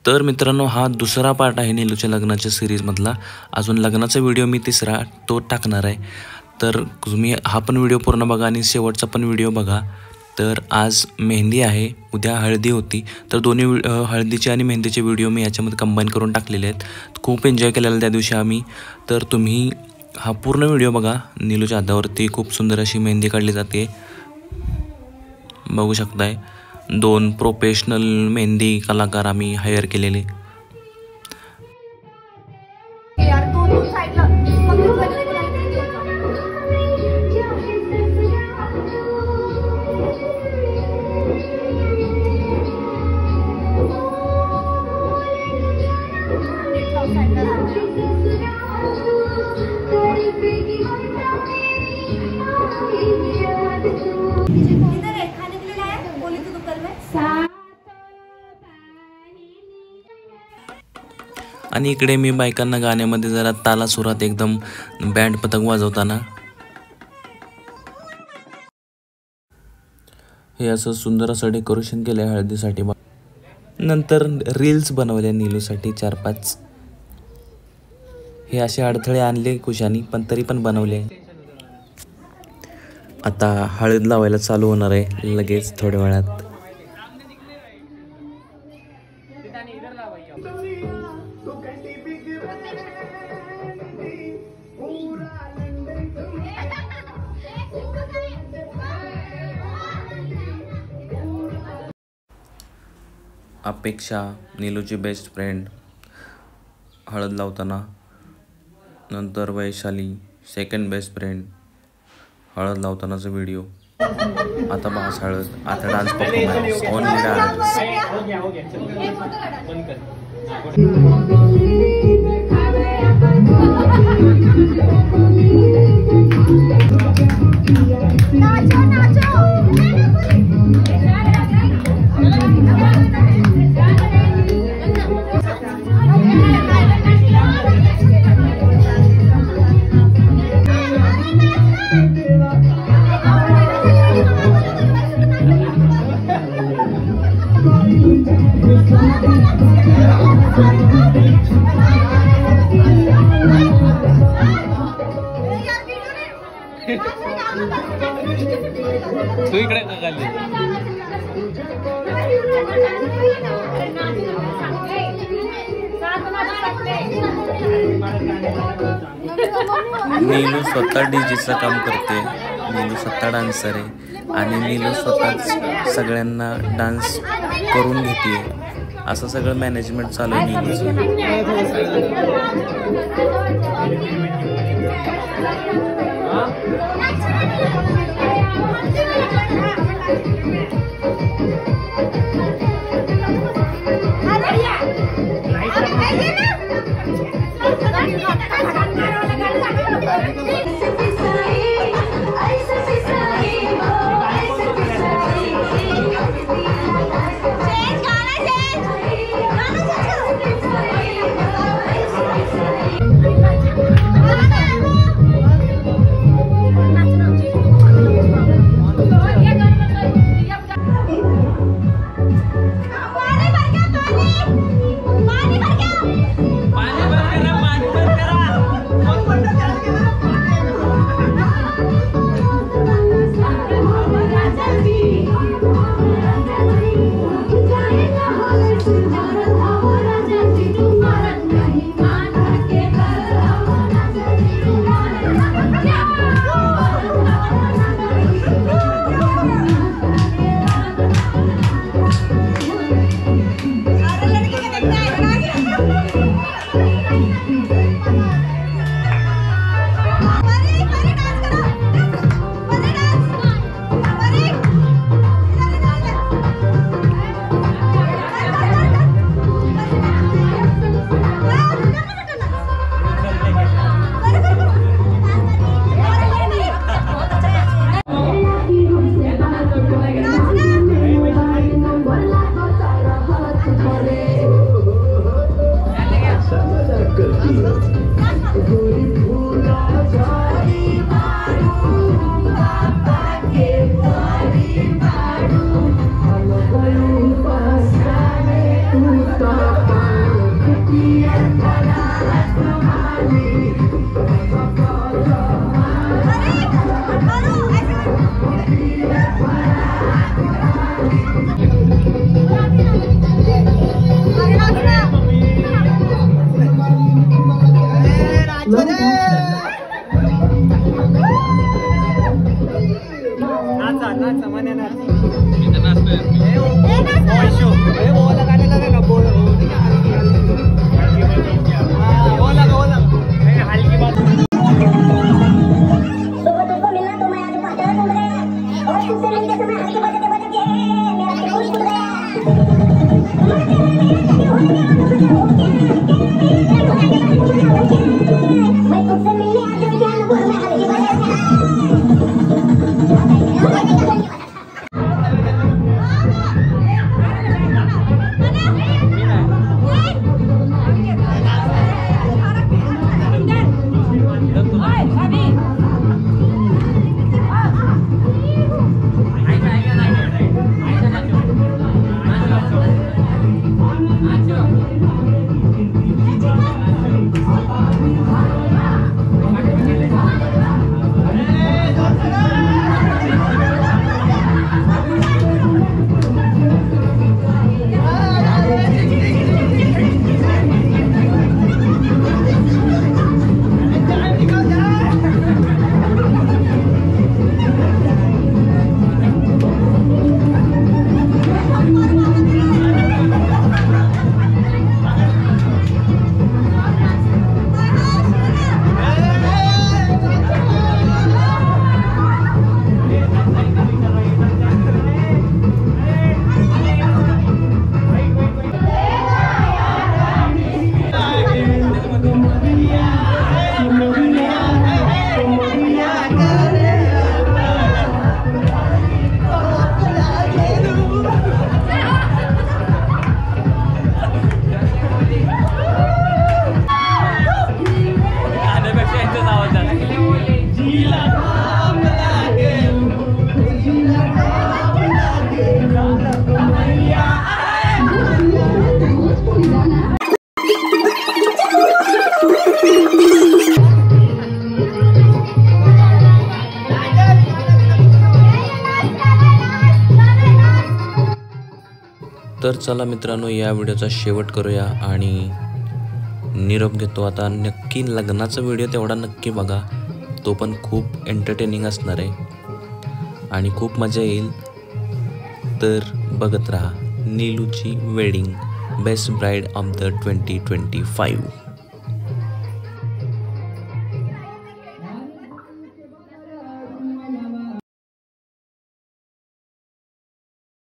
तर मित्रांनो, हा दुसरा पार्ट आहे नीलूच्या लग्नाच्या सिरीजमधला. अजून लग्नाचा व्हिडिओ मी तिसरा तो टाकणार आहे. तर तुम्ही हा पण व्हिडिओ पूर्ण बघा आणि शेवटचा पण व्हिडिओ बघा. तर आज मेहंदी आहे, उद्या हळदी होती. तर दोन्ही हळदीचे आणि मेहंदीचे व्हिडिओ मी याच्यामध्ये कंबाईन करून टाकलेले आहेत. खूप एन्जॉय केलेला त्या दिवशी आम्ही. तर तुम्ही हा पूर्ण व्हिडिओ बघा. नीलूच्या हातावरती खूप सुंदर अशी मेहंदी काढली जाते, बघू शकताय. 2 प्रोफेशनल मेहंदी कलाकार आम्ही हायर केलेले. आणि इकडे मी बायकांना गाण्यामध्ये जरा ताला सुरात एकदम बँड पथक वाजवताना हे असं सुंदर असं डेकोरेशन केलं आहे हळदीसाठी. नंतर रील्स बनवल्या नीलूसाठी 4-5. हे असे अडथळे आणले कुशानी, पण तरी पण बनवले. आता हळद लावायला चालू होणार आहे लगेच थोड्या वेळात. अपेक्षा, नीलूची बेस्ट फ्रेंड, हळद लावताना. नंतर वैशाली, सेकंड बेस्ट फ्रेंड, हळद लावतानाचा व्हिडिओ. आता बस हळद, आता डान्स परफॉर्मन्स, ओनली डान्स. तू इकडे का खाली? नीलू स्वतः डीजेचं काम करते, नीलू स्वतः डान्सर आहे आणि नीलू स्वतःच सगळ्यांना डान्स करून घेते. असं सगळं मॅनेजमेंट चालू आहे नीलूचं. तर चला मित्रांनो, या व्हिडिओचा शेवट करूया आणि निरोप घेतो. आता नक्की लग्नाचा व्हिडिओ तेवढा नक्की बघा, तो पण खूप एंटरटेनिंग असणार आहे आणि खूप मजा येईल. तर बघत राहा नीलूची wedding, best bride of the 2025.